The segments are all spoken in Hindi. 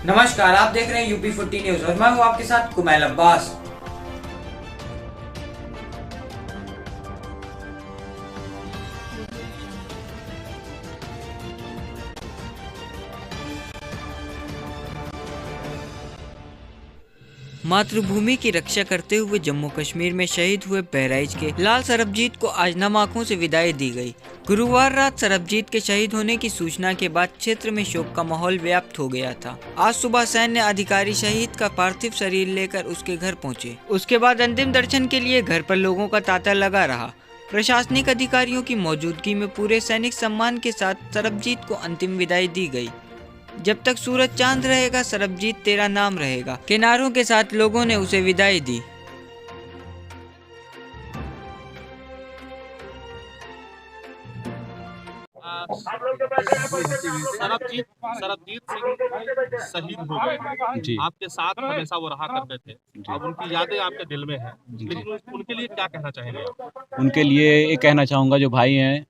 नमस्कार, आप देख रहे हैं यूपी 40 न्यूज और मैं हूं आपके साथ कुमैल अब्बास। मातृभूमि की रक्षा करते हुए जम्मू कश्मीर में शहीद हुए बहराइच के लाल सरबजीत को आज नम आंखों से विदाई दी गई। गुरुवार रात सरबजीत के शहीद होने की सूचना के बाद क्षेत्र में शोक का माहौल व्याप्त हो गया था। आज सुबह सैन्य अधिकारी शहीद का पार्थिव शरीर लेकर उसके घर पहुंचे। उसके बाद अंतिम दर्शन के लिए घर पर लोगों का तांता लगा रहा। प्रशासनिक अधिकारियों की मौजूदगी में पूरे सैनिक सम्मान के साथ सरबजीत को अंतिम विदाई दी गई। जब तक सूरज चांद रहेगा सरबजीत तेरा नाम रहेगा के नारों के साथ लोगों ने उसे विदाई दी। सरबजीत सिंह शहीद हो गए, आपके साथ हमेशा वो रहा करते थे। अब उनकी यादें आपके दिल में हैं, लेकिन उनके लिए क्या कहना चाहेंगे? उनके लिए ये कहना चाहूँगा, जो भाई हैं,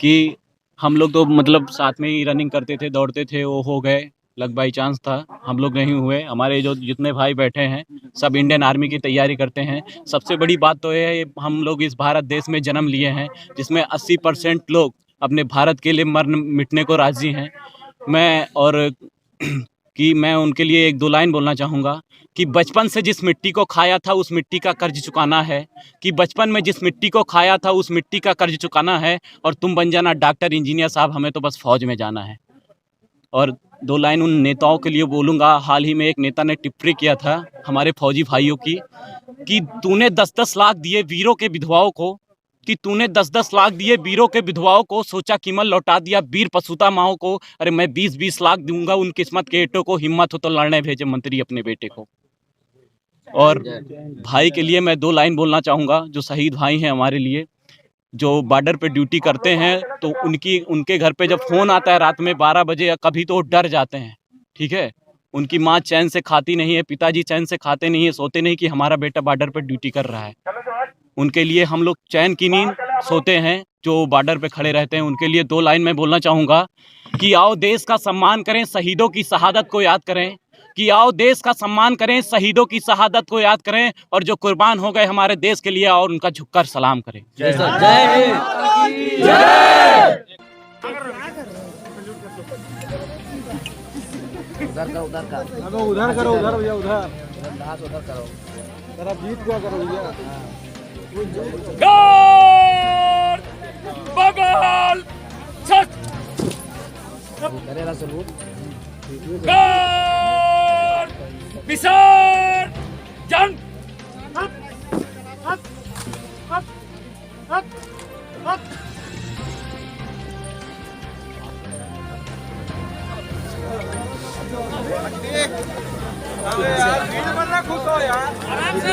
कि हम लोग तो मतलब साथ में ही रनिंग करते थे, दौड़ते थे, वो हो गए, लक बाई चांस था, हम लोग नहीं हुए। हमारे जो जितने भाई बैठे हैं सब इंडियन आर्मी की तैयारी करते हैं। सबसे बड़ी बात तो ये है, हम लोग इस भारत देश में जन्म लिए हैं जिसमें 80% लोग अपने भारत के लिए मरने मिटने को राज़ी हैं। मैं उनके लिए एक दो लाइन बोलना चाहूँगा कि बचपन से जिस मिट्टी को खाया था उस मिट्टी का कर्ज चुकाना है, कि बचपन में जिस मिट्टी को खाया था उस मिट्टी का कर्ज चुकाना है, और तुम बन जाना डॉक्टर इंजीनियर साहब, हमें तो बस फौज में जाना है। और दो लाइन उन नेताओं के लिए बोलूँगा। हाल ही में एक नेता ने टिप्पणी किया था हमारे फौजी भाइयों की कि तूने 10-10 लाख दिए वीरों के विधवाओं को, कि तूने 10-10 लाख दिए वीरों के विधवाओं को, सोचा कीमत लौटा दिया वीर पसुता माओ को। अरे मैं 20-20 लाख दूंगा उन किस्मत के एटों को, हिम्मत हो तो लड़ने भेजे मंत्री अपने बेटे को। और भाई के लिए मैं दो लाइन बोलना चाहूँगा, जो शहीद भाई हैं हमारे लिए, जो बॉर्डर पे ड्यूटी करते हैं, तो उनके घर पे जब फ़ोन आता है रात में 12 बजे या कभी, तो डर जाते हैं। ठीक है, उनकी माँ चैन से खाती नहीं है, पिताजी चैन से खाते नहीं है, सोते नहीं कि हमारा बेटा बॉर्डर पे ड्यूटी कर रहा है। उनके लिए हम लोग चैन की नींद सोते हैं जो बॉर्डर पे खड़े रहते हैं। उनके लिए दो लाइन में बोलना चाहूँगा कि आओ देश का सम्मान करें, शहीदों की शहादत को याद करें, कि आओ देश का सम्मान करें, शहीदों की शहादत को याद करें, और जो कुर्बान हो गए हमारे देश के लिए, और उनका झुककर सलाम करें। जय जय। उधर करो भैया, उधर करो, सरबजीत क्या करो भैया। बगल करेगा सलूट, जंग खुश हो यार, आराम से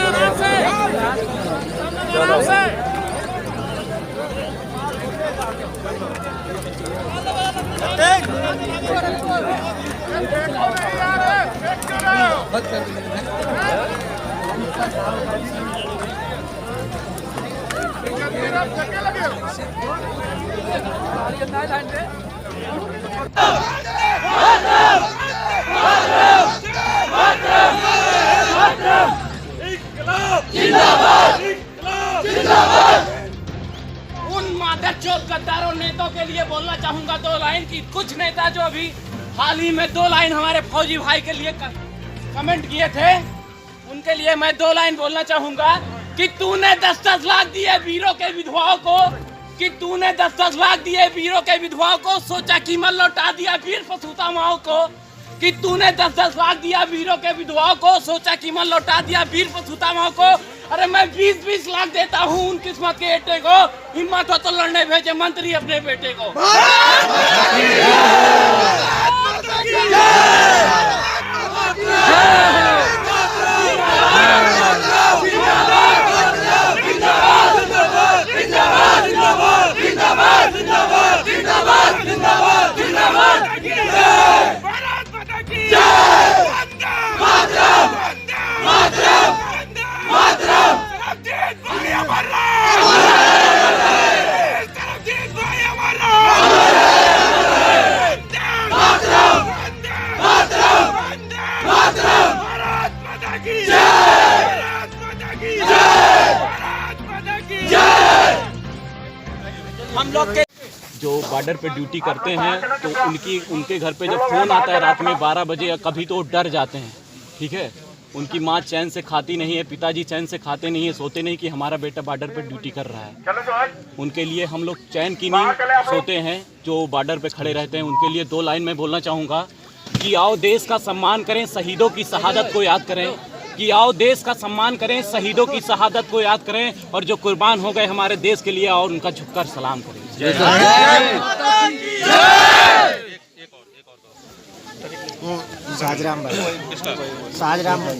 उन मादरचोद गद्दारों नेताओं के लिए बोलना चाहूंगा दो लाइन की। कुछ नेता जो अभी हाल ही में दो लाइन हमारे फौजी भाई के लिए कमेंट किए थे, उनके लिए मैं दो लाइन बोलना चाहूंगा कि तूने 10-10 लाख दिए वीरों के विधवाओं को, कि तूने 10-10 लाख दिए वीरों के विधवाओं को, सोचा कीमत लौटा दिया वीर पसुता माओ को, कि तूने 10-10 लाख दिया वीरों के विधवाओं को, सोचा कीमत लौटा दिया वीर पसुता माओ को। अरे मैं 20-20 लाख देता हूँ उन किस्मत के एटे को, हिम्मत हो तो लड़ने भेजे मंत्री अपने बेटे को। मातरम हम लोग के जो बॉर्डर पे ड्यूटी करते हैं तो उनके घर पे जब फ़ोन आता है रात में 12 बजे या कभी तो वो डर जाते हैं, ठीक है। उनकी माँ चैन से खाती नहीं है, पिताजी चैन से खाते नहीं है, सोते नहीं कि हमारा बेटा बॉर्डर पे ड्यूटी कर रहा है। उनके लिए हम लोग चैन की नींद सोते हैं जो बॉर्डर पे खड़े रहते हैं। उनके लिए 2 लाइन में बोलना चाहूँगा कि आओ देश का सम्मान करें, शहीदों की शहादत को याद करें। कि आओ देश का सम्मान करें, शहीदों की शहादत को याद करें और जो कुर्बान हो गए हमारे देश के लिए और उनका झुककर सलाम करें। साजराम भाई, साजराम भाई।